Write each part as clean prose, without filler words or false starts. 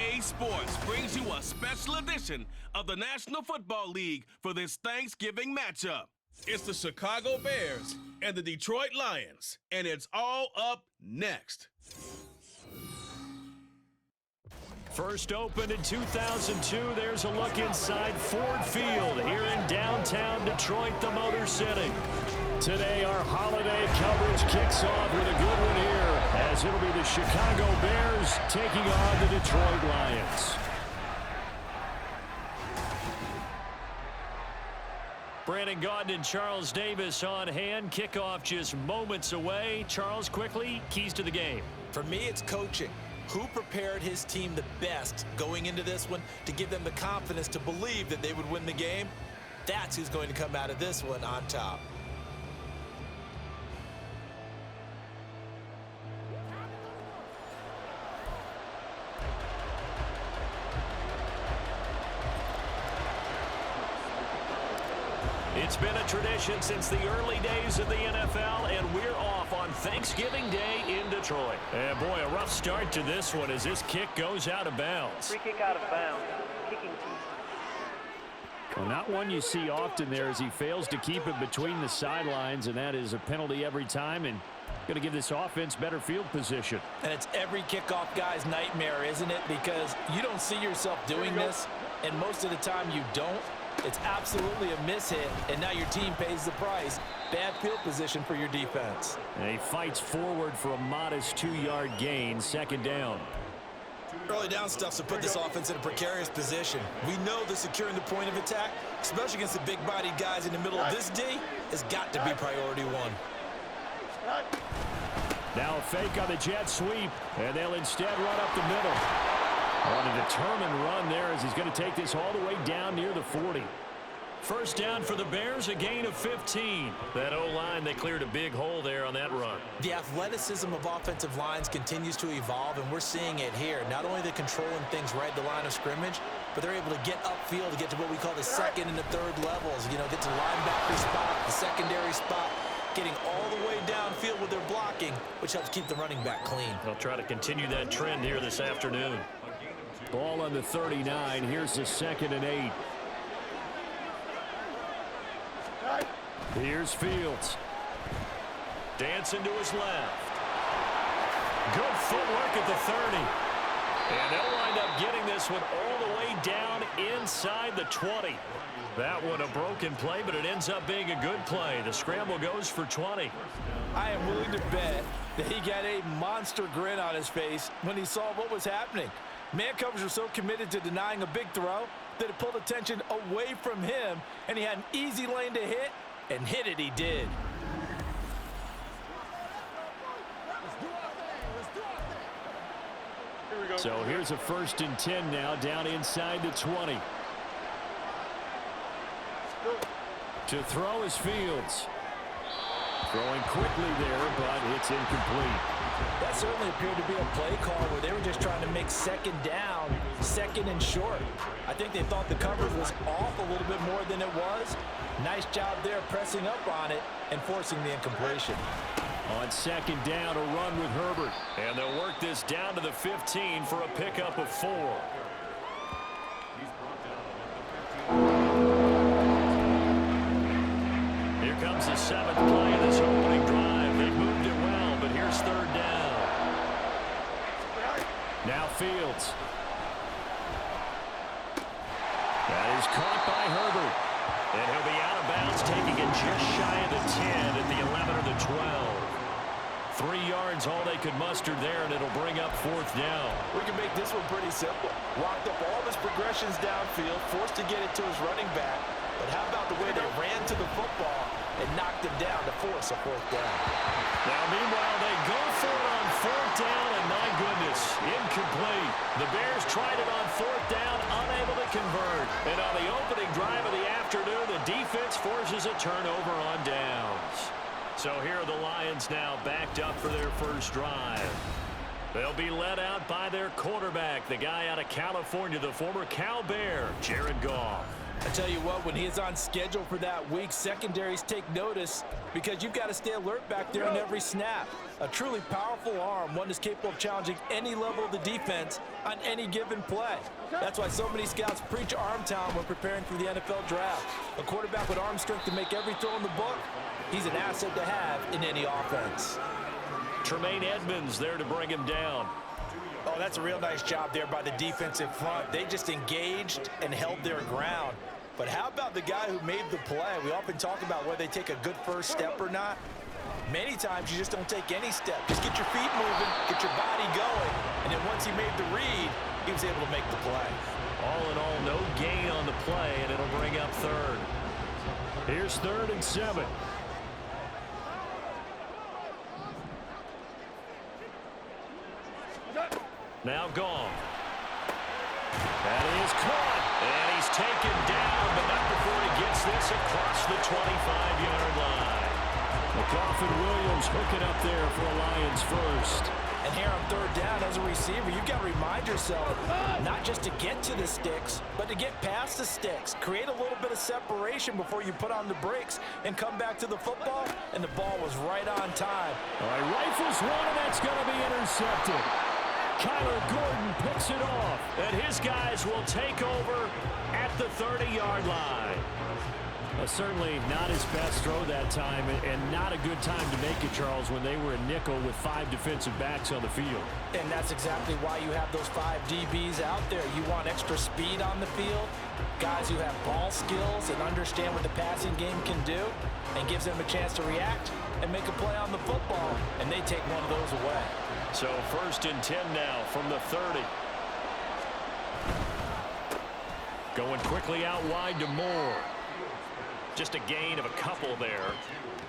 EA Sports brings you a special edition of the National Football League for this Thanksgiving matchup. It's the Chicago Bears and the Detroit Lions, and it's all up next. First opened in 2002, there's a look inside Ford Field here in downtown Detroit, the Motor City. Today, our holiday coverage kicks off with a good one here, as it'll be the Chicago Bears taking on the Detroit Lions. Brandon Gaudin and Charles Davis on hand. Kickoff just moments away. Charles, quickly, keys to the game. For me, it's coaching. Who prepared his team the best going into this one to give them the confidence to believe that they would win the game? That's who's going to come out of this one on top. It's been a tradition since the early days of the NFL, and we're off on Thanksgiving Day in Detroit. And boy, a rough start to this one as this kick goes out of bounds. Free kick out of bounds. Kicking team. Well, not one you see often there as he fails to keep it between the sidelines, and that is a penalty every time, and going to give this offense better field position. And it's every kickoff guy's nightmare, isn't it? Because you don't see yourself doing this, and most of the time you don't. It's absolutely a mishit, and now your team pays the price. Bad field position for your defense. And he fights forward for a modest 2-yard gain, second down. Early down stuff's to put this offense in a precarious position. We know that securing the point of attack, especially against the big-bodied guys in the middle of this D, has got to be priority one. Now a fake on the jet sweep, and they'll instead run up the middle. On a determined run there as he's going to take this all the way down near the 40. First down for the Bears, a gain of 15. That O-line, they cleared a big hole there on that run. The athleticism of offensive lines continues to evolve, and we're seeing it here. Not only are they controlling things right at the line of scrimmage, but they're able to get upfield to get to what we call the second and the third levels. You know, get to the linebacker spot, the secondary spot, getting all the way downfield with their blocking, which helps keep the running back clean. They'll try to continue that trend here this afternoon. Ball on the 39. Here's the 2nd and 8. Here's Fields. Dancing to his left. Good footwork at the 30. And they'll wind up getting this one all the way down inside the 20. That one a broken play, but it ends up being a good play. The scramble goes for 20. I am willing to bet that he got a monster grin on his face when he saw what was happening. Man covers were so committed to denying a big throw that it pulled attention away from him, and he had an easy lane to hit, and hit it he did. So here's a 1st and 10 now, down inside the 20. To throw is Fields. Throwing quickly there, but it's incomplete. That certainly appeared to be a play call where they were just trying to make second down, second and short. I think they thought the coverage was off a little bit more than it was. Nice job there pressing up on it and forcing the incompletion. On second down, a run with Herbert. And they'll work this down to the 15 for a pickup of 4. Here comes the 7th play of this opening drive. They've moved it well, but here's 3rd down. Now Fields. That is caught by Herbert. And he'll be out of bounds, taking it just shy of the 10 at the 11 or the 12. 3 yards, all they could muster there, and it'll bring up 4th down. We can make this one pretty simple. Locked up all of his progressions downfield, forced to get it to his running back. But how about the way they ran to the football and knocked him down to force a 4th down? Now, meanwhile, they go for it on 4th down, and my goodness, incomplete. The Bears tried it on 4th down, unable to convert. And on the opening drive of the afternoon, the defense forces a turnover on downs. So here are the Lions now backed up for their first drive. They'll be led out by their quarterback, the guy out of California, the former Cal Bear, Jared Goff. I tell you what, when he is on schedule for that week, secondaries take notice because you've got to stay alert back there on every snap. A truly powerful arm, one that's capable of challenging any level of the defense on any given play. That's why so many scouts preach arm talent when preparing for the NFL draft. A quarterback with arm strength to make every throw in the book, he's an asset to have in any offense. Tremaine Edmonds there to bring him down. Oh, that's a real nice job there by the defensive front. They just engaged and held their ground. But how about the guy who made the play? We often talk about whether they take a good first step or not. Many times you just don't take any step. Just get your feet moving, get your body going, and then once he made the read, he was able to make the play. All in all, no gain on the play, and it'll bring up third. Here's 3rd and 7. Now gone. That is caught. And he's taken down, but not before he gets this across the 25-yard line. McLaughlin-Williams hooking up there for a Lions first. And here on 3rd down as a receiver, you've got to remind yourself not just to get to the sticks, but to get past the sticks. Create a little bit of separation before you put on the brakes and come back to the football, and the ball was right on time. All right, rifles one, and that's going to be intercepted. Kyler Gordon picks it off, and his guys will take over at the 30-yard line. Certainly not his best throw that time, and not a good time to make it, Charles, when they were a nickel with 5 defensive backs on the field. And that's exactly why you have those 5 DBs out there. You want extra speed on the field, guys who have ball skills and understand what the passing game can do, and gives them a chance to react and make a play on the football, and they take one of those away. So 1st and 10 now from the 30. Going quickly out wide to Moore. Just a gain of a couple there,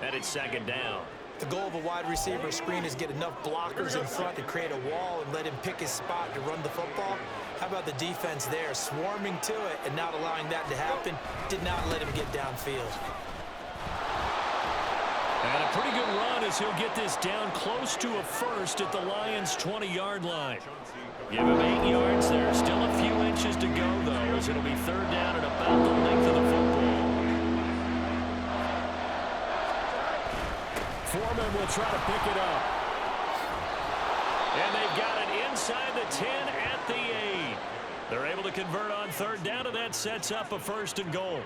and it's 2nd down. The goal of a wide receiver screen is get enough blockers in front to create a wall and let him pick his spot to run the football. How about the defense there, swarming to it and not allowing that to happen? Did not let him get downfield. And a pretty good run as he'll get this down close to a first at the Lions' 20-yard line. Give him 8 yards there. Still a few inches to go, though, as it'll be 3rd down at about the length of the football. Foreman will try to pick it up. And they've got it inside the 10 at the 8. They're able to convert on 3rd down, and that sets up a 1st and goal.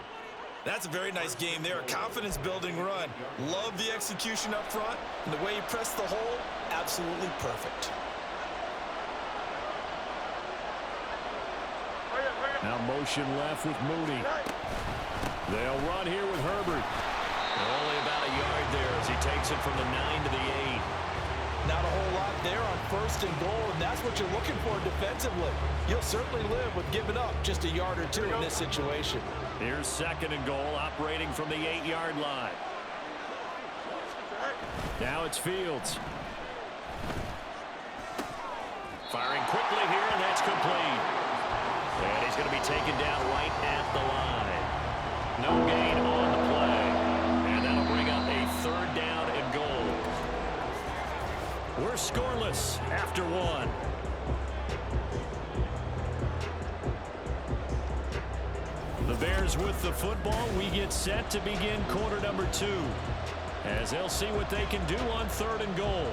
That's a very nice game there. A confidence-building run. Love the execution up front. And the way he pressed the hole, absolutely perfect. Now motion left with Mooney. They'll run here with Herbert. Only about a yard there as he takes it from the 9 to the 8. Not a whole lot there on 1st and goal, and that's what you're looking for defensively. You'll certainly live with giving up just a yard or 2 in this situation. Here's 2nd and goal, operating from the 8-yard line. Now it's Fields. Firing quickly here, and that's complete. And he's going to be taken down right at the line. No gain on the play. And that'll bring up a 3rd down and goal. We're scoreless after 1. The Bears with the football. We get set to begin quarter number 2. As they'll see what they can do on 3rd and goal.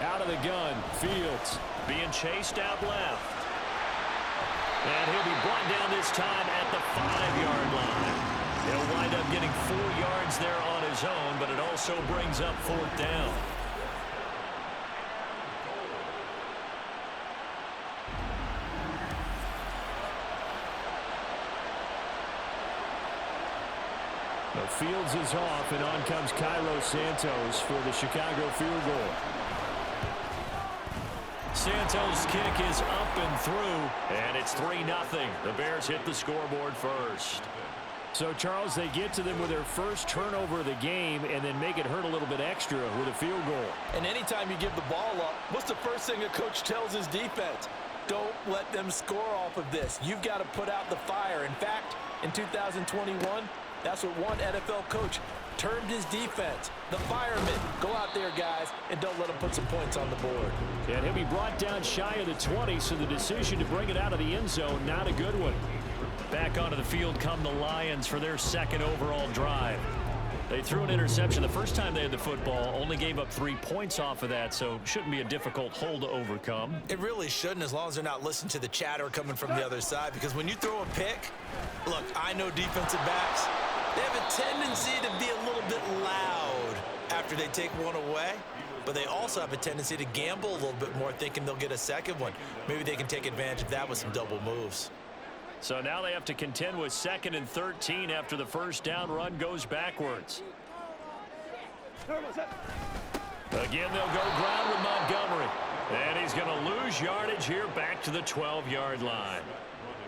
Out of the gun, Fields being chased out left. And he'll be brought down this time at the 5-yard line. He'll wind up getting 4 yards there on his own, but it also brings up 4th down. Fields is off, and on comes Cairo Santos for the Chicago field goal. Santos' kick is up and through, and it's 3-0. The Bears hit the scoreboard first. So, Charles, they get to them with their first turnover of the game and then make it hurt a little bit extra with a field goal. And anytime you give the ball up, what's the first thing a coach tells his defense? Don't let them score off of this. You've got to put out the fire. In fact, in 2021, that's what one NFL coach turned his defense. The firemen. Go out there, guys, and don't let them put some points on the board. And he'll be brought down shy of the 20, so the decision to bring it out of the end zone, not a good one. Back onto the field come the Lions for their second overall drive. They threw an interception the first time they had the football, only gave up 3 points off of that, so shouldn't be a difficult hole to overcome. It really shouldn't, as long as they're not listening to the chatter coming from the other side, because when you throw a pick, look, I know defensive backs, they have a tendency to be a little bit loud after they take one away, but they also have a tendency to gamble a little bit more, thinking they'll get a second one. Maybe they can take advantage of that with some double moves. So now they have to contend with 2nd and 13 after the first down run goes backwards. Again, they'll go ground with Montgomery. And he's going to lose yardage here back to the 12-yard line.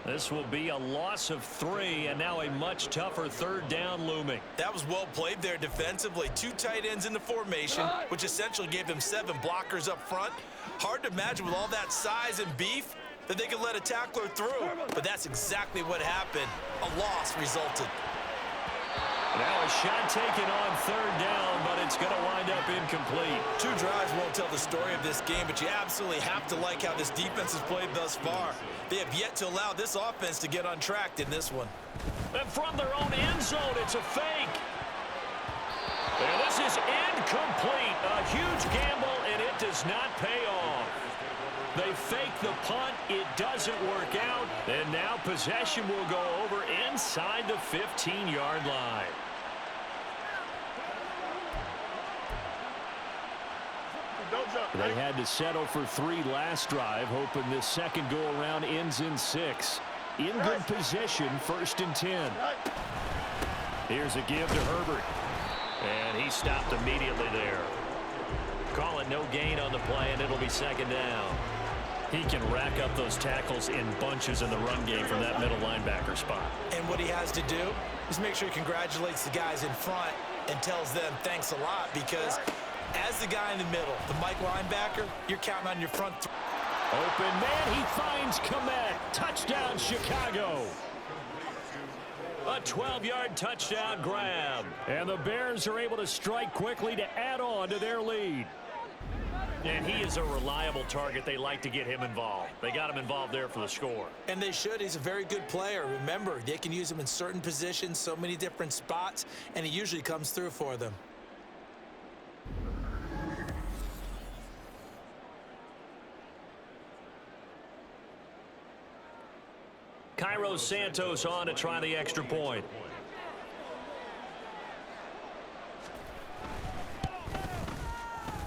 This will be a loss of 3, and now a much tougher 3rd down looming. That was well played there defensively. 2 tight ends in the formation, which essentially gave them 7 blockers up front. Hard to imagine with all that size and beef that they could let a tackler through, but that's exactly what happened. A loss resulted. Now a shot taken on 3rd down, but it's going to wind up incomplete. 2 drives won't tell the story of this game, but you absolutely have to like how this defense has played thus far. They have yet to allow this offense to get untracked in this one. And from their own end zone, it's a fake. And this is incomplete. A huge gamble, and it does not pay off. They fake the punt. It doesn't work out. And now possession will go over inside the 15-yard line. They had to settle for 3 last drive, hoping this second go-around ends in 6. In good position, 1st and 10. Here's a give to Herbert. And he stopped immediately there. Call it no gain on the play, and it'll be 2nd down. He can rack up those tackles in bunches in the run game from that middle linebacker spot. And what he has to do is make sure he congratulates the guys in front and tells them thanks a lot, because as the guy in the middle, the Mike linebacker, you're counting on your front. Open man, he finds Komet. Touchdown, Chicago. A 12-yard touchdown grab. And the Bears are able to strike quickly to add on to their lead. And he is a reliable target. They like to get him involved. They got him involved there for the score. And they should. He's a very good player. Remember, they can use him in certain positions, so many different spots, and he usually comes through for them. Cairo Santos on to try the extra point.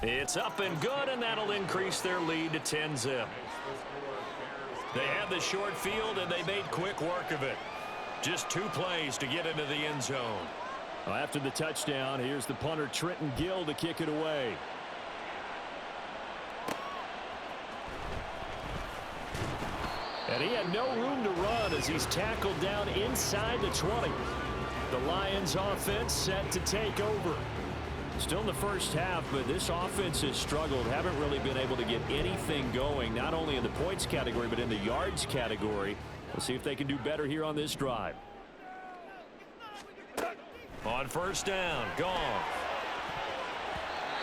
It's up and good, and that'll increase their lead to 10-zip. They had the short field, and they made quick work of it. Just 2 plays to get into the end zone. Well, after the touchdown, here's the punter Trenton Gill to kick it away. And he had no room to run as he's tackled down inside the 20. The Lions offense set to take over. Still in the first half, but this offense has struggled. Haven't really been able to get anything going, not only in the points category, but in the yards category. We'll see if they can do better here on this drive. On 1st down, Goff.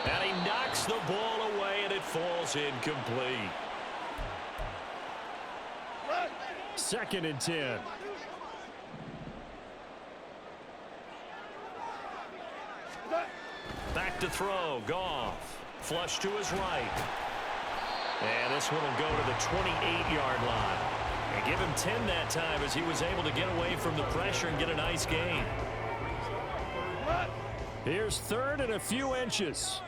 And he knocks the ball away, and it falls incomplete. 2nd and 10. Back to throw, Goff. Flush to his right. And this one will go to the 28-yard line. And give him 10 that time as he was able to get away from the pressure and get a nice gain. Here's 3rd and a few inches.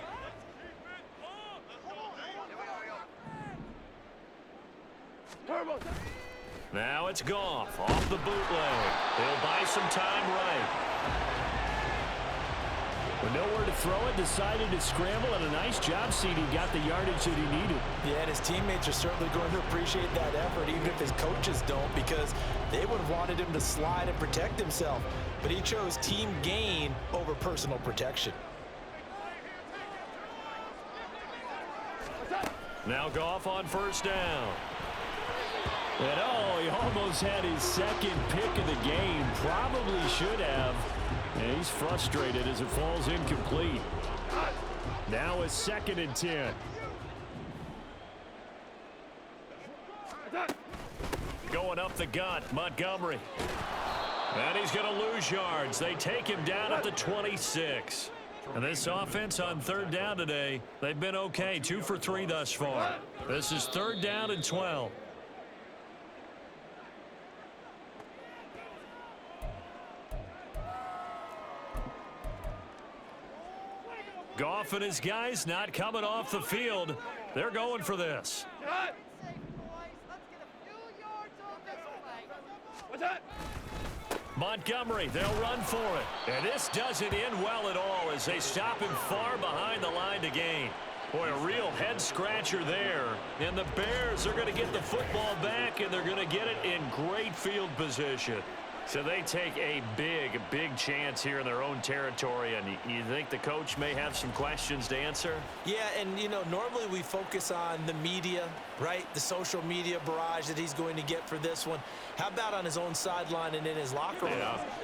Now it's Goff off the bootleg. He'll buy some time right. With nowhere to throw it, decided to scramble, and a nice job, CD got the yardage that he needed. Yeah, and his teammates are certainly going to appreciate that effort, even if his coaches don't, because they would have wanted him to slide and protect himself. But he chose team gain over personal protection. Now Goff on 1st down. And oh, he almost had his 2nd pick of the game. probably should have. And he's frustrated as it falls incomplete. Now it's 2nd and 10. Going up the gut, Montgomery. And he's going to lose yards. They take him down at the 26. And this offense on 3rd down today, they've been okay. 2 for 3 thus far. This is 3rd down and 12. Goff and his guys not coming off the field. They're going for this. Montgomery, they'll run for it. And this doesn't end well at all as they stop him far behind the line to gain. Boy, a real head-scratcher there. And the Bears are going to get the football back, and they're going to get it in great field position. So they take a big chance here in their own territory. And you think the coach may have some questions to answer? Yeah, and, you know, normally we focus on the media, right? The social media barrage that he's going to get for this one. How about on his own sideline and in his locker room?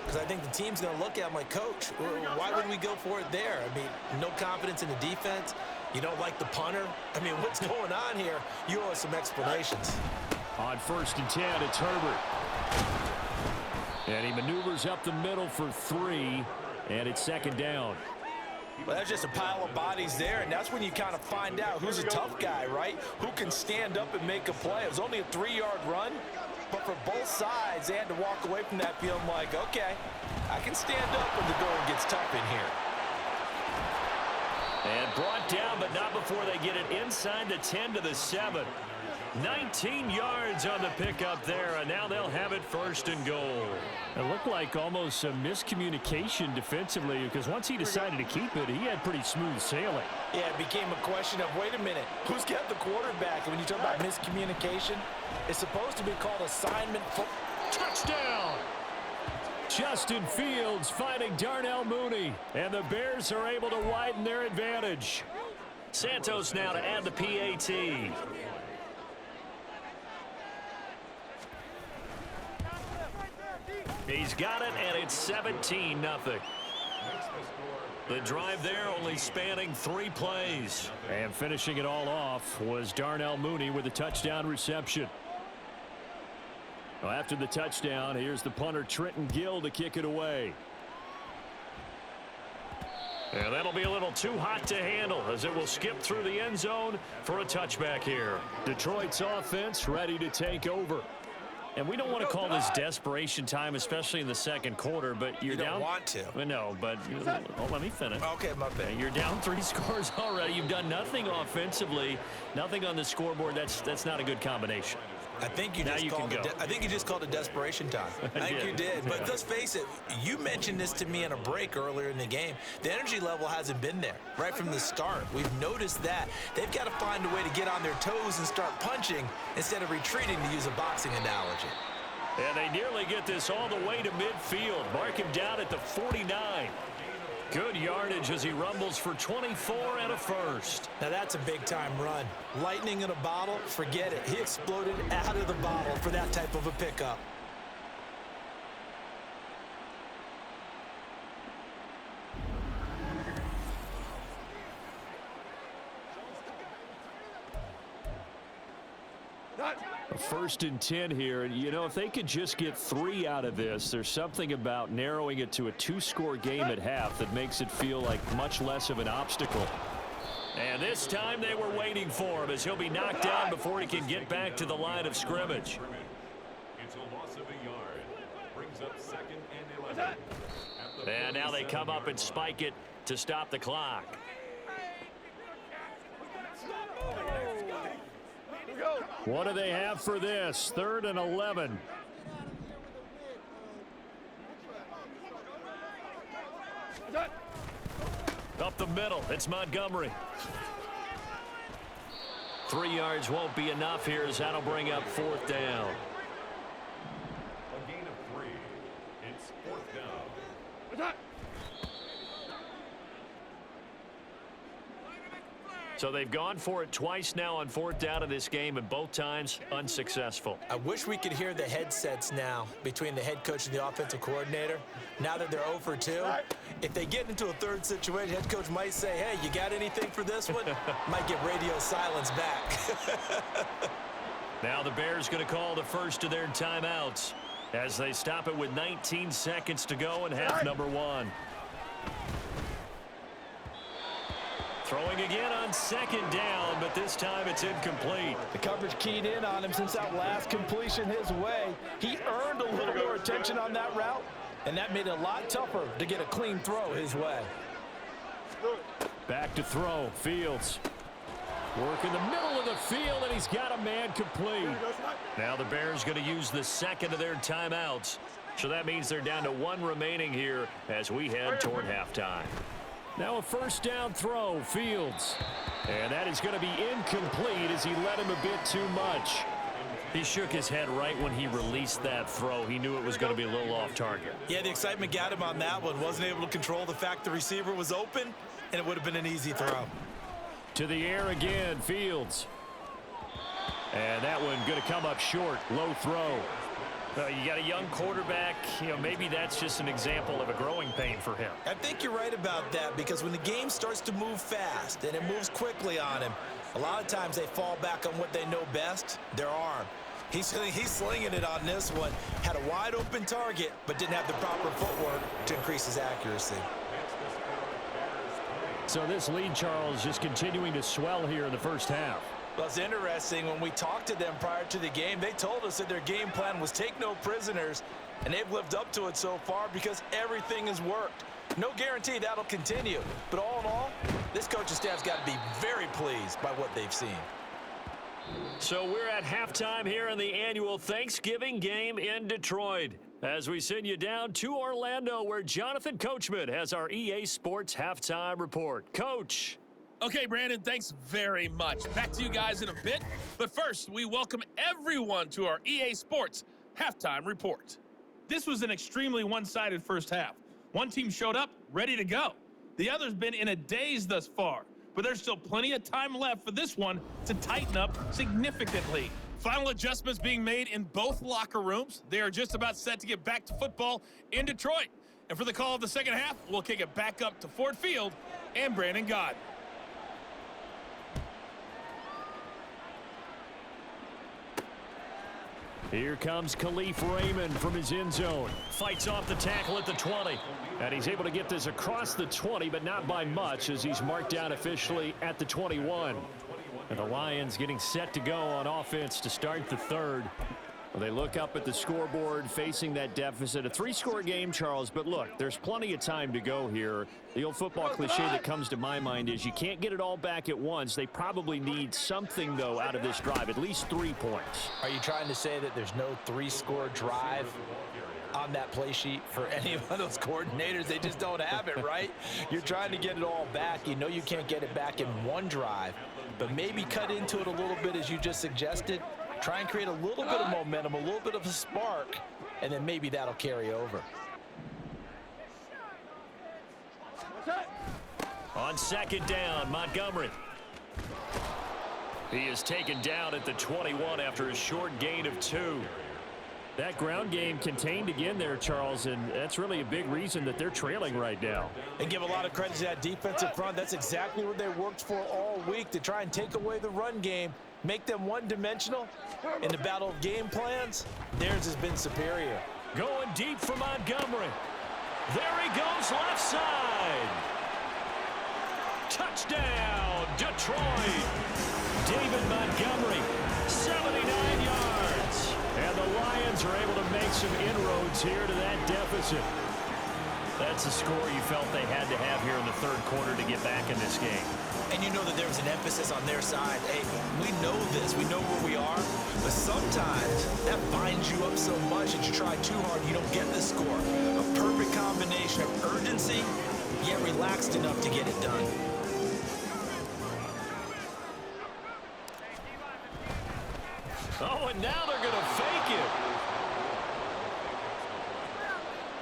Because I think the team's going to look at him like, Coach, why would we go for it there? I mean, no confidence in the defense. You don't like the punter? I mean, what's going on here? You owe us some explanations. On 1st and 10, it's Herbert. And he maneuvers up the middle for 3, and it's 2nd down. Well, that's just a pile of bodies there, and that's when you kind of find out who's a tough guy, right? Who can stand up and make a play. It was only a 3-yard run, but for both sides, they had to walk away from that feeling like, okay, I can stand up when the going gets tough in here. And brought down, but not before they get it inside the 10 to the 7. 19 yards on the pickup there, and now they'll have it 1st and goal. It looked like almost a miscommunication defensively because once he decided to keep it, he had pretty smooth sailing. Yeah, it became a question of, wait a minute, who's got the quarterback? And when you talk about miscommunication, it's supposed to be called assignment for touchdown. Justin Fields finding Darnell Mooney, and the Bears are able to widen their advantage. Santos now to add the PAT. He's got it, and it's 17-0. The drive there only spanning 3 plays. And finishing it all off was Darnell Mooney with a touchdown reception. Well, after the touchdown, here's the punter Trenton Gill to kick it away. And that'll be a little too hot to handle as it will skip through the end zone for a touchback here. Detroit's offense ready to take over. And we don't want to call this desperation time, especially in the 2nd quarter, but you're down. You don't want to. No, but let me finish. Okay, my bad. You're down 3 scores already. You've done nothing offensively, nothing on the scoreboard. That's not a good combination. I think you just called it desperation time. I think you did. But let's face it, you mentioned this to me in a break earlier in the game. The energy level hasn't been there right from the start. We've noticed that. They've got to find a way to get on their toes and start punching instead of retreating, to use a boxing analogy. And they nearly get this all the way to midfield. Mark him down at the 49. Good yardage as he rumbles for 24 and a first. Now that's a big-time run. Lightning in a bottle, forget it. He exploded out of the bottle for that type of a pickup. First and 10 here, and you know, if they could just get 3 out of this, there's something about narrowing it to a 2-score game at half that makes it feel like much less of an obstacle. And this time they were waiting for him as he'll be knocked down before he can get back to the line of scrimmage. It's a loss of a yard. Brings up 2nd and 11. And now they come up and spike it to stop the clock. What do they have for this? 3rd and 11. Up the middle, it's Montgomery. 3 yards won't be enough here as that'll bring up 4th down. A gain of 3. It's 4th down. So they've gone for it twice now on 4th down in this game, and both times unsuccessful. I wish we could hear the headsets now between the head coach and the offensive coordinator. Now that they're 0 for 2, if they get into a third situation, head coach might say, hey, you got anything for this one? Might get radio silence back. Now the Bears going to call the first of their timeouts as they stop it with 19 seconds to go in half number 1. Throwing again on 2nd down, but this time it's incomplete. The coverage keyed in on him since that last completion his way. He earned a little more attention on that route, and that made it a lot tougher to get a clean throw his way. Back to throw. Fields. Work in the middle of the field, and he's got a man complete. Now the Bears going to use the second of their timeouts. So that means they're down to 1 remaining here as we head toward halftime. Now a 1st down throw, Fields. And that is going to be incomplete as he led him a bit too much. He shook his head right when he released that throw. He knew it was going to be a little off target. Yeah, the excitement got him on that one. Wasn't able to control the fact the receiver was open, and it would have been an easy throw. To the air again, Fields. And that one going to come up short. Low throw. You got a young quarterback. Maybe that's just an example of a growing pain for him. I think you're right about that, because when the game starts to move fast and it moves quickly on him, a lot of times they fall back on what they know best, their arm. He's slinging it on this one. Had a wide open target, but didn't have the proper footwork to increase his accuracy. So this lead, Charles, just continuing to swell here in the first half. Well, it's interesting. When we talked to them prior to the game, they told us that their game plan was take no prisoners, and they've lived up to it so far because everything has worked. No guarantee that'll continue, but all in all, this coaching staff's got to be very pleased by what they've seen. So we're at halftime here in the annual Thanksgiving game in Detroit as we send you down to Orlando, where Jonathan Coachman has our EA Sports halftime report. Coach. Okay, Brandon, thanks very much. Back to you guys in a bit. But first, we welcome everyone to our EA Sports halftime report. This was an extremely one-sided first half. One team showed up, ready to go. The other's been in a daze thus far, but there's still plenty of time left for this one to tighten up significantly. Final adjustments being made in both locker rooms. They are just about set to get back to football in Detroit. And for the call of the second half, we'll kick it back up to Ford Field and Brandon Gott. Here comes Khalif Raymond from his end zone. Fights off the tackle at the 20. And he's able to get this across the 20, but not by much, as he's marked down officially at the 21. And the Lions getting set to go on offense to start the third. Well, they look up at the scoreboard facing that deficit. A 3-score game, Charles, but look, there's plenty of time to go here. The old football cliche that comes to my mind is you can't get it all back at once. They probably need something, though, out of this drive, at least 3 points. Are you trying to say that there's no 3-score drive on that play sheet for any one of those coordinators? They just don't have it, right? You're trying to get it all back. You know you can't get it back in one drive, but maybe cut into it a little bit, as you just suggested. Try and create a little bit of momentum, a little bit of a spark, and then maybe that'll carry over. On second down, Montgomery. He is taken down at the 21 after a short gain of 2. That ground game contained again there, Charles, and that's really a big reason that they're trailing right now. And give a lot of credit to that defensive front. That's exactly what they worked for all week, to try and take away the run game, make them one-dimensional. In the battle of game plans, theirs has been superior. Going deep for Montgomery. There he goes, left side. Touchdown, Detroit. David Montgomery, 79 yards. And the Lions are able to make some inroads here to that deficit. That's a score you felt they had to have here in the third quarter to get back in this game. And you know that there was an emphasis on their side. Hey, we know this. We know where we are. But sometimes that binds you up so much that you try too hard, you don't get the score. A perfect combination of urgency, yet relaxed enough to get it done. Oh, and now they're going to fake it.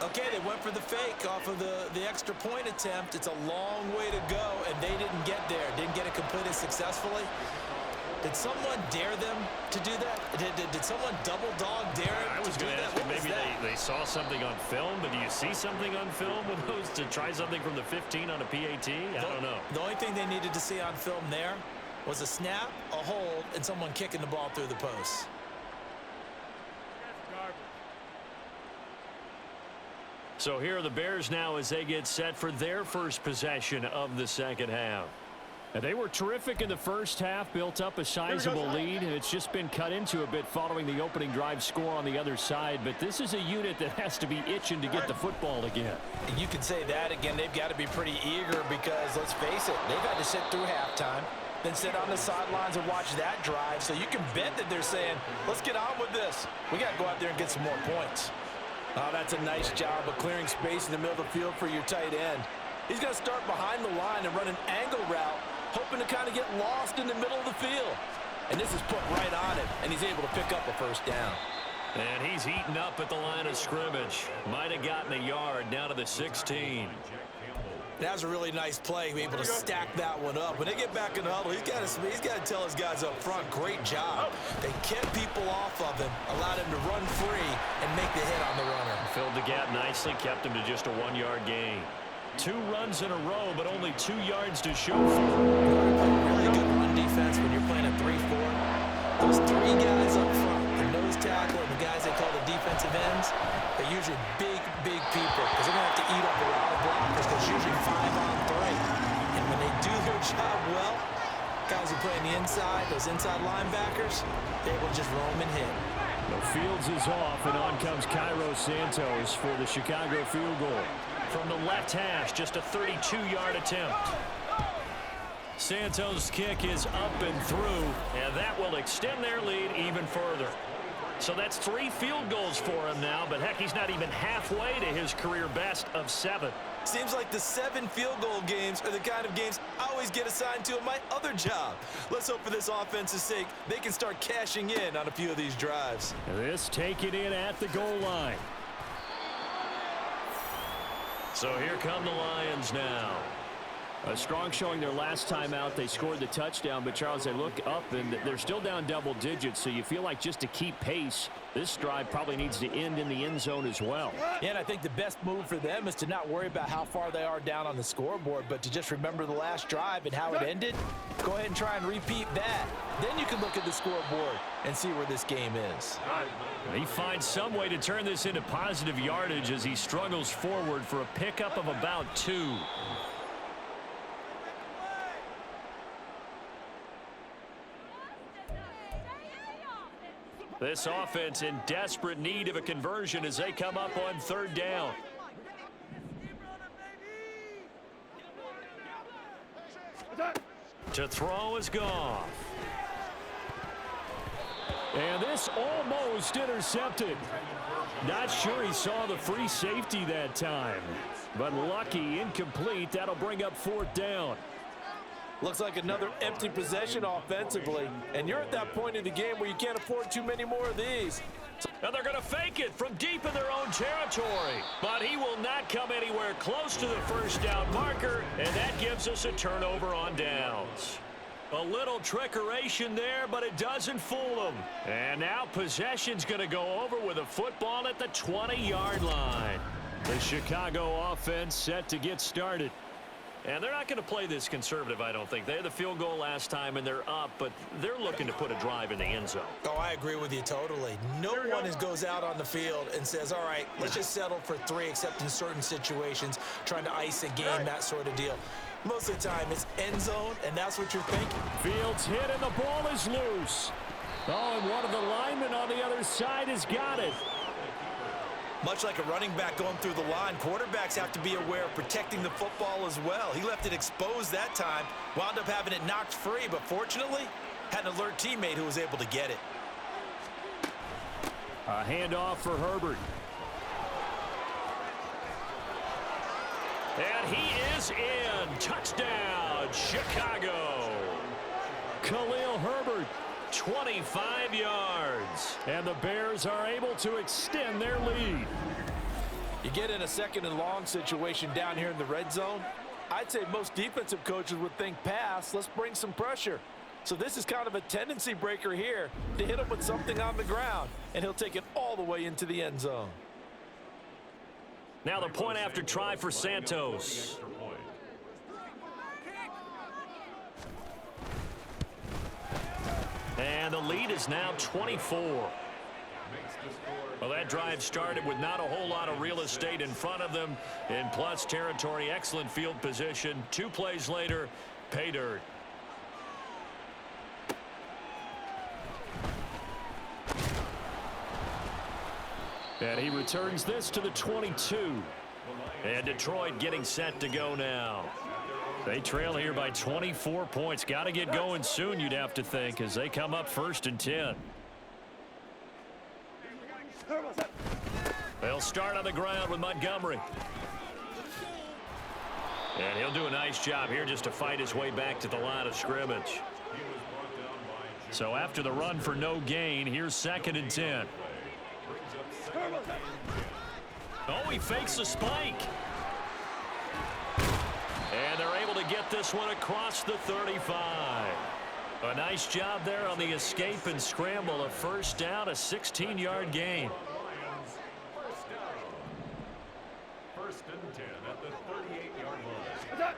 Okay, they went for the fake off of the extra point attempt. It's a long way to go, and they didn't get there. Didn't get it completed successfully. Did someone dare them to do that? Did someone double dog dare them to do that? Maybe they saw something on film, but do you see something on film with those to try something from the 15 on a PAT? I don't know. The only thing they needed to see on film there was a snap, a hold, and someone kicking the ball through the post. So here are the Bears now as they get set for their first possession of the second half. And they were terrific in the first half, built up a sizable lead, and it's just been cut into a bit following the opening drive score on the other side. But this is a unit that has to be itching to get the football again. And you can say that again. They've got to be pretty eager because, let's face it, they've had to sit through halftime, then sit on the sidelines and watch that drive. So you can bet that they're saying, let's get on with this. We got to go out there and get some more points. Oh, that's a nice job of clearing space in the middle of the field for your tight end. He's going to start behind the line and run an angle route, hoping to kind of get lost in the middle of the field. And this is put right on him, and he's able to pick up a first down. And he's eaten up at the line of scrimmage. Might have gotten a yard down to the 16. That was a really nice play, able to stack that one up. When they get back in the huddle, he's got to tell his guys up front, great job. They kept people off of him, allowed him to run free and make the hit on the runner. Filled the gap nicely, kept him to just a 1-yard gain. 2 runs in a row, but only 2 yards to show for. Really good run defense when you're playing a 3-4. Those 3 guys up front, the nose tackle and the guys they call the defensive ends, they're usually big people because they're going to have to eat up a lot of blockers because it's usually 5-on-3. And when they do their job well, guys who play on the inside, those inside linebackers, they're able to just roam and hit. The Fields is off, and on comes Cairo Santos for the Chicago field goal. From the left hash, just a 32-yard attempt. Santos' kick is up and through, and that will extend their lead even further. So that's 3 field goals for him now, but heck, he's not even halfway to his career best of 7. Seems like the 7 field goal games are the kind of games I always get assigned to in my other job. Let's hope for this offense's sake they can start cashing in on a few of these drives. This taken in at the goal line. So here come the Lions now. A strong showing their last time out. They scored the touchdown, but Charles, they look up and they're still down double digits, so you feel like just to keep pace, this drive probably needs to end in the end zone as well. Yeah, and I think the best move for them is to not worry about how far they are down on the scoreboard, but to just remember the last drive and how it ended. Go ahead and try and repeat that. Then you can look at the scoreboard and see where this game is. He finds some way to turn this into positive yardage as he struggles forward for a pickup of about 2. This offense in desperate need of a conversion as they come up on 3rd down. To throw is Goff. And this almost intercepted. Not sure he saw the free safety that time. But lucky, incomplete. That'll bring up 4th down. Looks like another empty possession offensively. And you're at that point in the game where you can't afford too many more of these. Now they're going to fake it from deep in their own territory. But he will not come anywhere close to the first down marker. And that gives us a turnover on downs. A little trickeration there, but it doesn't fool them. And now possession's going to go over with a football at the 20-yard line. The Chicago offense set to get started. And they're not going to play this conservative, I don't think. They had the field goal last time, and they're up, but they're looking to put a drive in the end zone. Oh, I agree with you totally. No one goes out on the field and says, all right, let's just settle for 3, except in certain situations, trying to ice a game, that sort of deal. Most of the time, it's end zone, and that's what you're thinking. Fields hit, and the ball is loose. Oh, and one of the linemen on the other side has got it. Much like a running back going through the line, quarterbacks have to be aware of protecting the football as well. He left it exposed that time, wound up having it knocked free, but fortunately, had an alert teammate who was able to get it. A handoff for Herbert. And he is in. Touchdown, Chicago. Khalil Herbert, 25 yards. And the Bears are able to extend their lead. You get in a second and long situation down here in the red zone, I'd say most defensive coaches would think pass, let's bring some pressure. So this is kind of a tendency breaker here to hit him with something on the ground, and he'll take it all the way into the end zone. Now the point after try for Santos. And the lead is now 24. Well, that drive started with not a whole lot of real estate in front of them. In plus territory, excellent field position. 2 plays later, pay dirt. And he returns this to the 22. And Detroit getting set to go now. They trail here by 24 points. Got to get going soon, you'd have to think, as they come up 1st and 10. They'll start on the ground with Montgomery. And he'll do a nice job here just to fight his way back to the line of scrimmage. So after the run for no gain, here's 2nd and 10. Oh, he fakes the spike. And they're able to get this one across the 35. A nice job there on the escape and scramble. A 1st down, a 16-yard gain. 1st and 10 at the 38-yard line.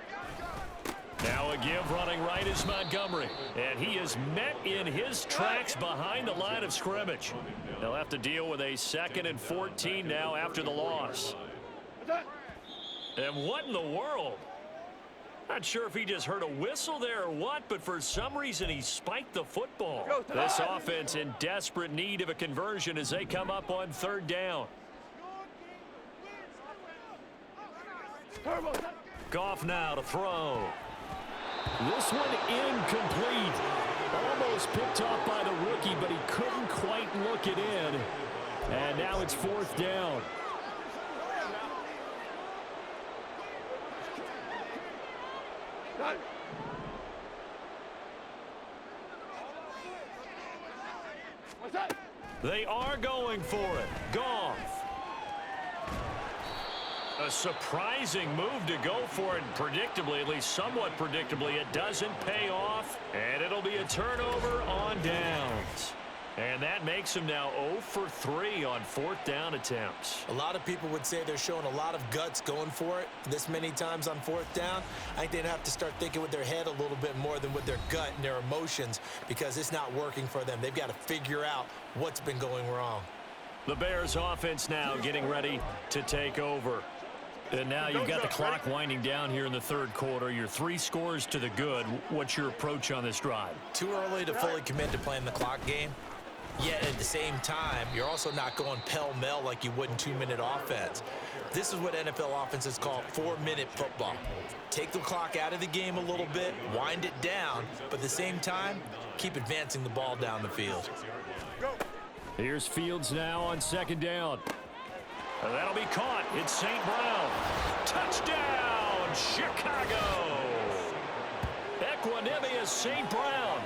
Now a give running right is Montgomery. And he is met in his tracks behind the line of scrimmage. They'll have to deal with a 2nd and 14 now after the loss. And what in the world? Not sure if he just heard a whistle there or what, but for some reason he spiked the football. This offense in desperate need of a conversion as they come up on 3rd down. Goff now to throw. This one incomplete. Almost picked off by the rookie, but he couldn't quite look it in. And now it's 4th down. They are going for it. Goff. A surprising move to go for it. Predictably, at least somewhat predictably, it doesn't pay off. And it'll be a turnover on downs. And that makes him now 0 for 3 on 4th down attempts. A lot of people would say they're showing a lot of guts going for it this many times on 4th down. I think they'd have to start thinking with their head a little bit more than with their gut and their emotions, because it's not working for them. They've got to figure out what's been going wrong. The Bears offense now getting ready to take over. And now you've got the clock winding down here in the 3rd quarter. You're 3 scores to the good. What's your approach on this drive? Too early to fully commit to playing the clock game. Yet at the same time, you're also not going pell-mell like you would in 2-minute offense. This is what NFL offenses call 4-minute football. Take the clock out of the game a little bit, wind it down, but at the same time, keep advancing the ball down the field. Here's Fields now on 2nd down. And that'll be caught. It's St. Brown. Touchdown, Chicago. Equanimous St. Brown.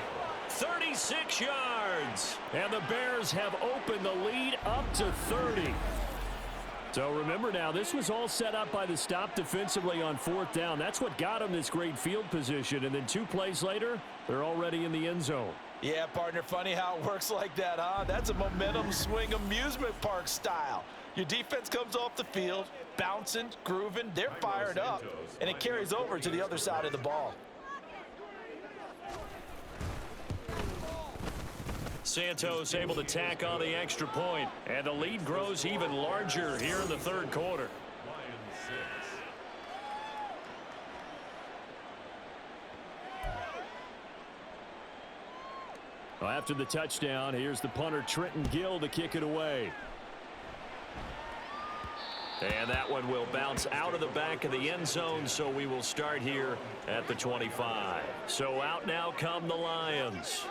36 yards. And the Bears have opened the lead up to 30. So remember now, this was all set up by the stop defensively on 4th down. That's what got them this great field position. And then 2 plays later, they're already in the end zone. Yeah, partner, funny how it works like that, huh? That's a momentum swing amusement park style. Your defense comes off the field, bouncing, grooving, they're fired up, and it carries over to the other side of the ball. Santos able to tack on the extra point, and the lead grows even larger here in the 3rd quarter. Well, after the touchdown, here's the punter Trenton Gill to kick it away. And that one will bounce out of the back of the end zone, so we will start here at the 25. So out now come the Lions.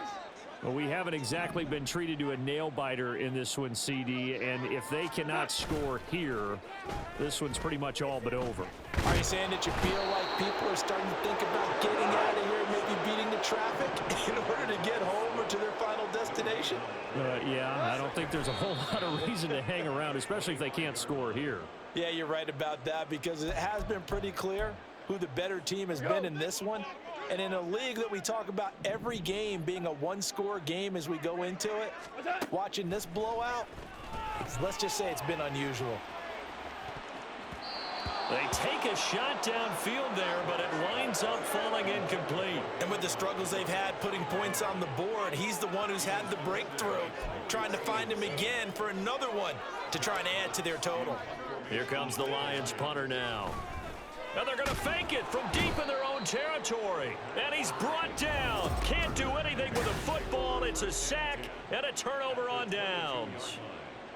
Well, we haven't exactly been treated to a nail-biter in this one, CD, and if they cannot score here, this one's pretty much all but over. Are you saying that you feel like people are starting to think about getting out of here, maybe beating the traffic in order to get home or to their final destination? Yeah, I don't think there's a whole lot of reason to hang around, especially if they can't score here. Yeah, you're right about that, because it has been pretty clear who the better team has been in this one. And in a league that we talk about every game being a one-score game as we go into it, watching this blowout, let's just say it's been unusual. They take a shot downfield there, but it winds up falling incomplete. And with the struggles they've had putting points on the board, he's the one who's had the breakthrough, trying to find him again for another one to try and add to their total. Here comes the Lions punter now. And they're going to fake it from deep in their own territory. And he's brought down. Can't do anything with a football. It's a sack and a turnover on downs.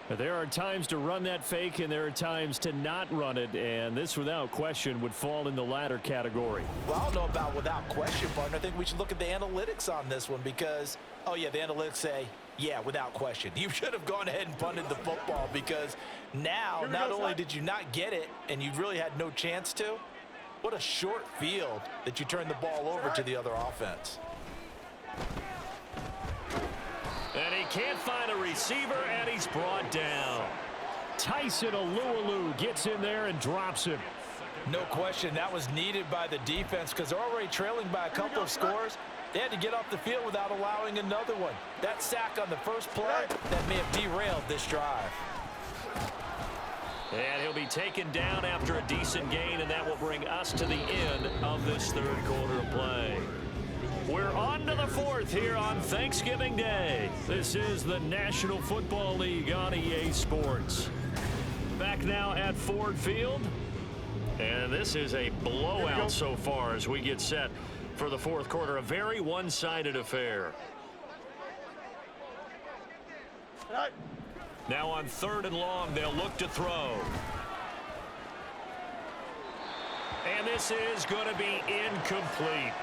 There are times to run that fake, and there are times to not run it, and this, without question, would fall in the latter category. Well, I don't know about without question, partner. I think we should look at the analytics on this one because, oh, yeah, the analytics say, yeah, without question. You should have gone ahead and punted the football because now, not only did you not get it, and you really had no chance to, what a short field that you turned the ball over to the other offense. And he can't find a receiver, and he's brought down. Tyson Alualu gets in there and drops him. No question, that was needed by the defense because they're already trailing by a couple of scores. They had to get off the field without allowing another one. That sack on the first play, that may have derailed this drive. And he'll be taken down after a decent gain, and that will bring us to the end of this third quarter of play. We're on to the fourth here on Thanksgiving Day. This is the National Football League on EA Sports. Back now at Ford Field. And this is a blowout so far as we get set for the fourth quarter. A very one-sided affair. Now on 3rd and long, they'll look to throw. And this is going to be incomplete.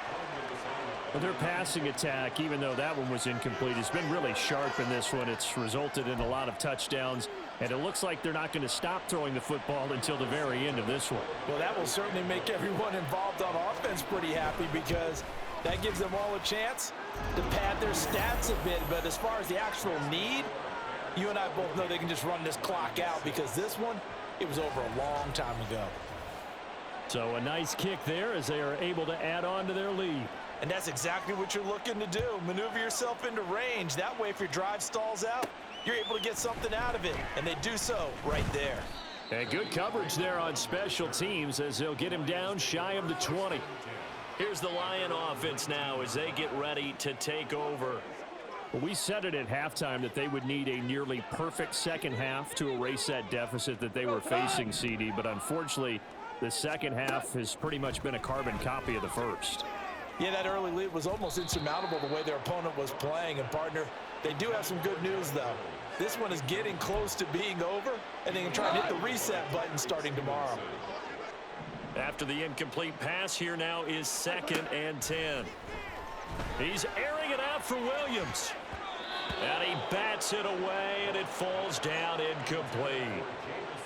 Their passing attack, even though that one was incomplete, has been really sharp in this one. It's resulted in a lot of touchdowns, and it looks like they're not going to stop throwing the football until the very end of this one. Well, that will certainly make everyone involved on offense pretty happy because that gives them all a chance to pad their stats a bit. But as far as the actual need, you and I both know they can just run this clock out because this one, it was over a long time ago. So a nice kick there as they are able to add on to their lead. And that's exactly what you're looking to do. Maneuver yourself into range. That way, if your drive stalls out, you're able to get something out of it. And they do so right there. And good coverage there on special teams as they'll get him down shy of the 20. Here's the Lion offense now as they get ready to take over. Well, we said it at halftime that they would need a nearly perfect second half to erase that deficit that they were facing, CD. But unfortunately, the second half has pretty much been a carbon copy of the first. Yeah, that early lead was almost insurmountable the way their opponent was playing. And, partner, they do have some good news, though. This one is getting close to being over, and they can try and hit the reset button starting tomorrow. After the incomplete pass, here now is 2nd and 10. He's airing it out for Williams. And he bats it away, and it falls down incomplete.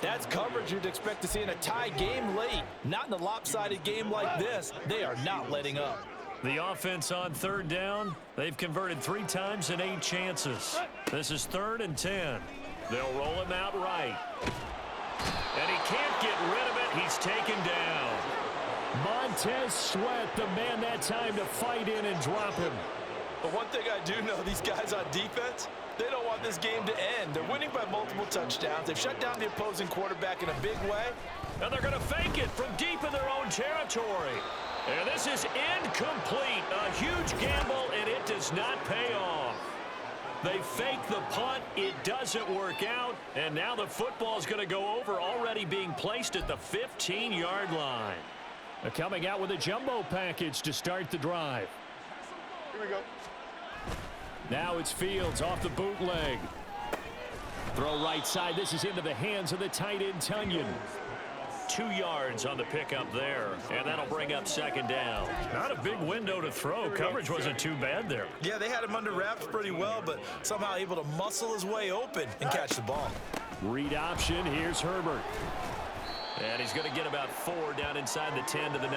That's coverage you'd expect to see in a tie game late. Not in a lopsided game like this. They are not letting up. The offense on 3rd down, they've converted 3 times in 8 chances. This is 3rd and 10. They'll roll him out right. And he can't get rid of it. He's taken down. Montez Sweat, the man that time to fight in and drop him. But one thing I do know, these guys on defense, they don't want this game to end. They're winning by multiple touchdowns. They've shut down the opposing quarterback in a big way. And they're going to fake it from deep in their own territory. And this is incomplete. A huge gamble, and it does not pay off. They fake the punt. It doesn't work out. And now the football is going to go over, already being placed at the 15-yard line. They're coming out with a jumbo package to start the drive. Here we go. Now it's Fields off the bootleg. Throw right side. This is into the hands of the tight end, Tunyon. 2 yards on the pickup there, and that'll bring up second down. Not a big window to throw. Coverage wasn't too bad there. Yeah, they had him under wraps pretty well, but somehow able to muscle his way open and catch the ball. Read option. Here's Herbert. And he's going to get about 4 down inside the 10 to the 9.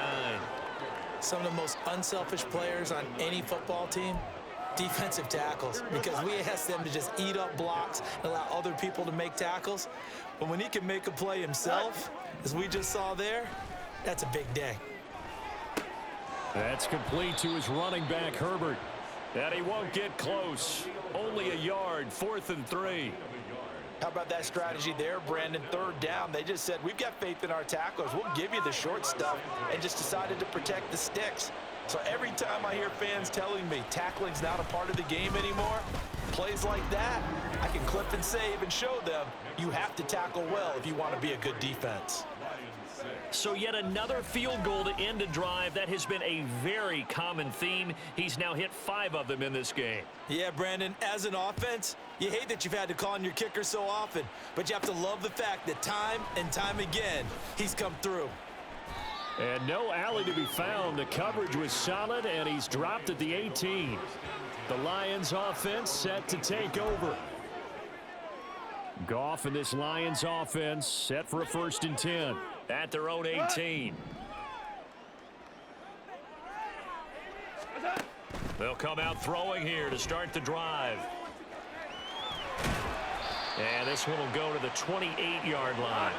Some of the most unselfish players on any football team, defensive tackles, because we ask them to just eat up blocks and allow other people to make tackles. But when he can make a play himself, as we just saw there, that's a big day. That's complete to his running back, Herbert. And he won't get close. Only a yard, 4th and 3. How about that strategy there, Brandon? 3rd down. They just said, we've got faith in our tacklers. We'll give you the short stuff, and just decided to protect the sticks. So every time I hear fans telling me tackling's not a part of the game anymore, plays like that, I can clip and save and show them you have to tackle well if you want to be a good defense. So yet another field goal to end a drive. That has been a very common theme. He's now hit 5 of them in this game. Yeah, Brandon, as an offense, you hate that you've had to call on your kicker so often, but you have to love the fact that time and time again, he's come through. And no alley to be found. The coverage was solid, and he's dropped at the 18. The Lions offense set to take over. Goff and this Lions offense set for a 1st and 10 at their own 18. They'll come out throwing here to start the drive. And this one will go to the 28-yard line.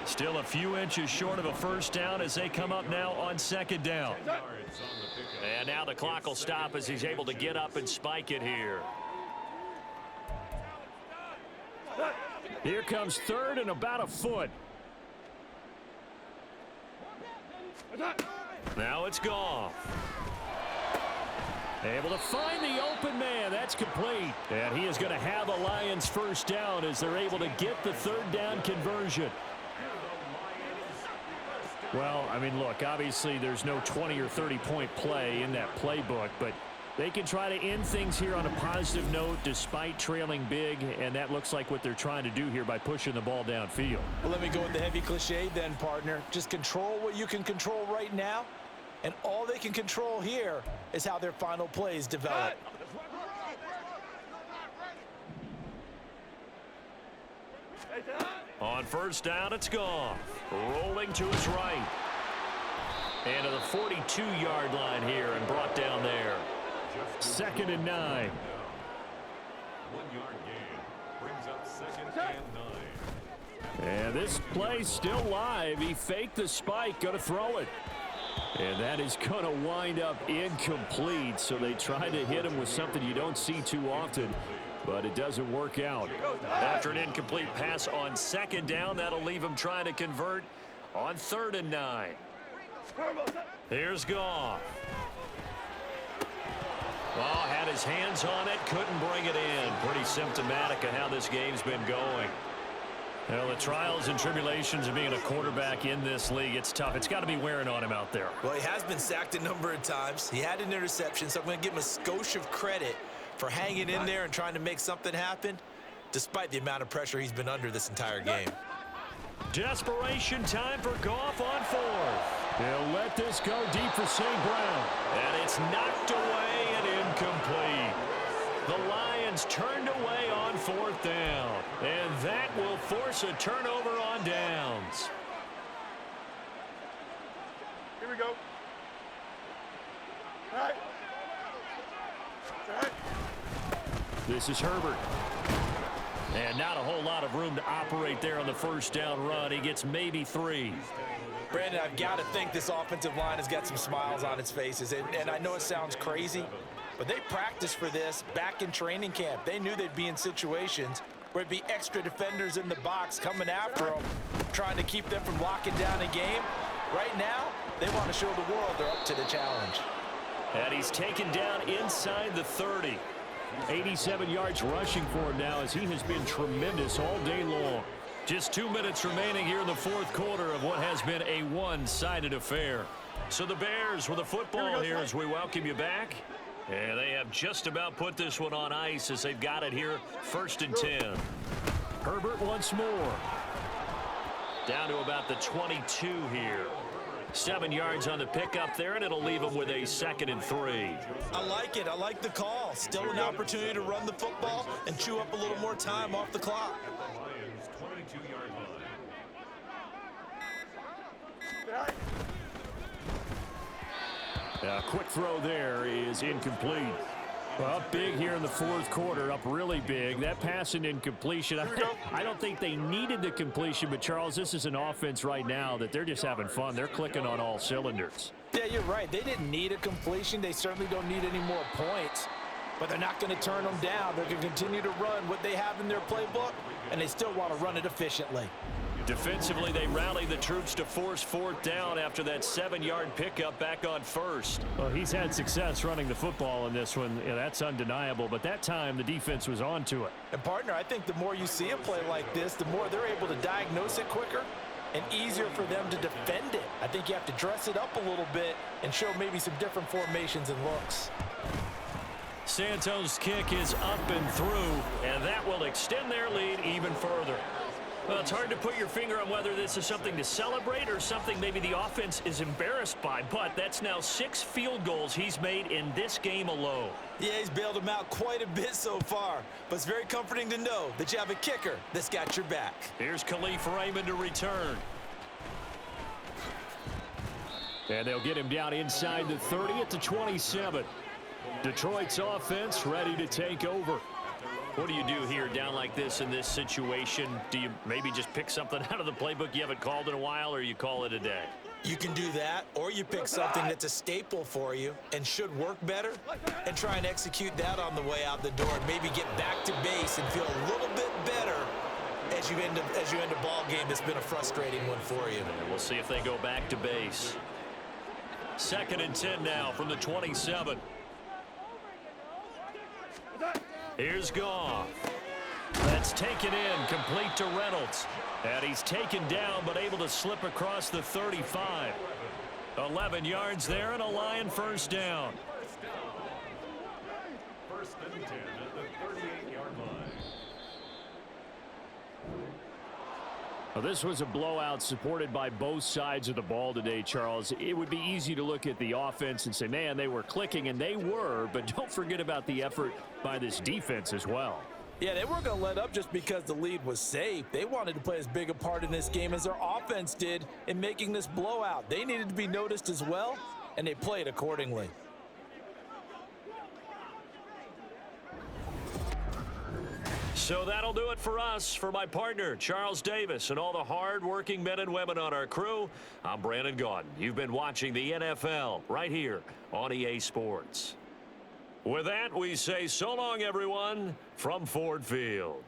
Still a few inches short of a 1st down as they come up now on 2nd down. And now the clock will stop as he's able to get up and spike it here. Here comes 3rd and about a foot. Now it's Goff. Able to find the open man. That's complete. And he is going to have a Lions 1st down as they're able to get the 3rd down conversion. Well, I mean, look, obviously there's no 20 or 30-point play in that playbook, but they can try to end things here on a positive note despite trailing big, and that looks like what they're trying to do here by pushing the ball downfield. Well, let me go with the heavy cliche then, partner. Just control what you can control right now, and all they can control here is how their final plays develop. On 1st down, it's Goff. Rolling to his right. And to the 42-yard line here and brought down there. 2nd and 9. 1-yard gain brings up 2nd and 9. And this play still live. He faked the spike, going to throw it. And that is going to wind up incomplete. So they try to hit him with something you don't see too often, but it doesn't work out. After an incomplete pass on 2nd down, that'll leave him trying to convert on 3rd and 9. Here's Goff. Well, had his hands on it, couldn't bring it in. Pretty symptomatic of how this game's been going. Well, the trials and tribulations of being a quarterback in this league, it's tough. It's got to be wearing on him out there. Well, he has been sacked a number of times. He had an interception, so I'm going to give him a skosh of credit for hanging in there and trying to make something happen, despite the amount of pressure he's been under this entire game. Desperation time for Goff on 4th. He'll let this go deep for St. Brown. And it's knocked away and incomplete. The Lions turned away on 4th down. And that will force a turnover on downs. Here we go. All right. All right. This is Herbert. And not a whole lot of room to operate there on the 1st down run. He gets maybe 3. Brandon, I've got to think this offensive line has got some smiles on its faces. And I know it sounds crazy, but they practiced for this back in training camp. They knew they'd be in situations where it'd be extra defenders in the box coming after them, trying to keep them from locking down a game. Right now, they want to show the world they're up to the challenge. And he's taken down inside the 30. 87 yards rushing for him now as he has been tremendous all day long. Just 2 minutes remaining here in the 4th quarter of what has been a one-sided affair. So the Bears with the football here as we welcome you back. And they have just about put this one on ice as they've got it here 1st and 10. Herbert once more. Down to about the 22 here. 7 yards on the pickup there, and it'll leave them with a 2nd and 3. I like it. I like the call. Still an opportunity to run the football and chew up a little more time off the clock. Lions 22-yard line. Quick throw there is incomplete. Well, up big here in the 4th quarter, up really big. That pass and incompletion, I don't think they needed the completion, but Charles, this is an offense right now that they're just having fun. They're clicking on all cylinders. Yeah, you're right. They didn't need a completion. They certainly don't need any more points, but they're not going to turn them down. They're going to continue to run what they have in their playbook, and they still want to run it efficiently. Defensively, they rally the troops to force 4th down after that 7-yard pickup back on 1st. Well, he's had success running the football in this one. Yeah, that's undeniable, but that time the defense was on to it. And, partner, I think the more you see a play like this, the more they're able to diagnose it quicker and easier for them to defend it. I think you have to dress it up a little bit and show maybe some different formations and looks. Santos' kick is up and through, and that will extend their lead even further. Well, it's hard to put your finger on whether this is something to celebrate or something maybe the offense is embarrassed by, but that's now 6 field goals he's made in this game alone. Yeah, he's bailed them out quite a bit so far, but it's very comforting to know that you have a kicker that's got your back. Here's Khalif Raymond to return. And they'll get him down inside the 30 at the 27. Detroit's offense ready to take over. What do you do here down like this in this situation? Do you maybe just pick something out of the playbook you haven't called in a while, or you call it a day? You can do that, or you pick something that's a staple for you and should work better and try and execute that on the way out the door and maybe get back to base and feel a little bit better as you end a ball game that's been a frustrating one for you. And we'll see if they go back to base. 2nd and 10 now from the 27. Here's Goff. That's taken in, complete to Reynolds. And he's taken down, but able to slip across the 35. 11 yards there and a Lion 1st down. 1st and 10 at the 38-yard line. Well, this was a blowout supported by both sides of the ball today, Charles. It would be easy to look at the offense and say, man, they were clicking, and they were, but don't forget about the effort by this defense as well. Yeah, they weren't going to let up just because the lead was safe. They wanted to play as big a part in this game as their offense did in making this blowout. They needed to be noticed as well, and they played accordingly. So that'll do it for us. For my partner, Charles Davis, and all the hard-working men and women on our crew, I'm Brandon Gaudin. You've been watching the NFL right here on EA Sports. With that, we say so long, everyone, from Ford Field.